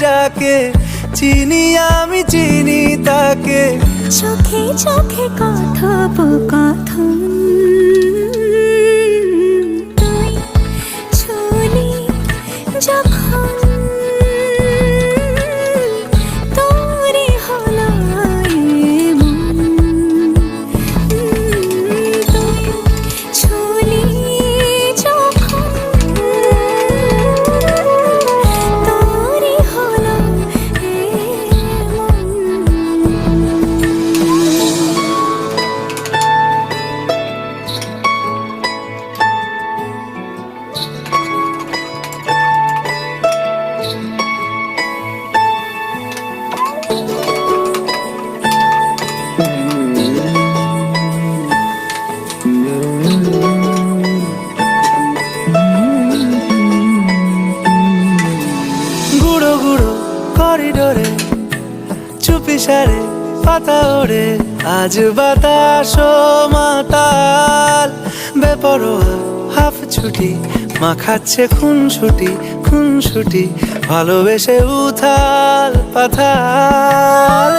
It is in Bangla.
যাকে চিনি আমি চিনি তাকে। চোখে চোখে কথোপকথন, তুই ছুলি যখন তোরে হলো এমন। তুই ছুলি যখন তোরে হলো এমন। গুঁড়ো গুঁড়ো করিডোরে চুপি সারে পাতা ওড়ে, আজ বাতাস মাতাল বেপরোয়া হাফ ছুটি মাখাচ্ছে খুনসুটি ভালোবেসে উথাল পাথাল।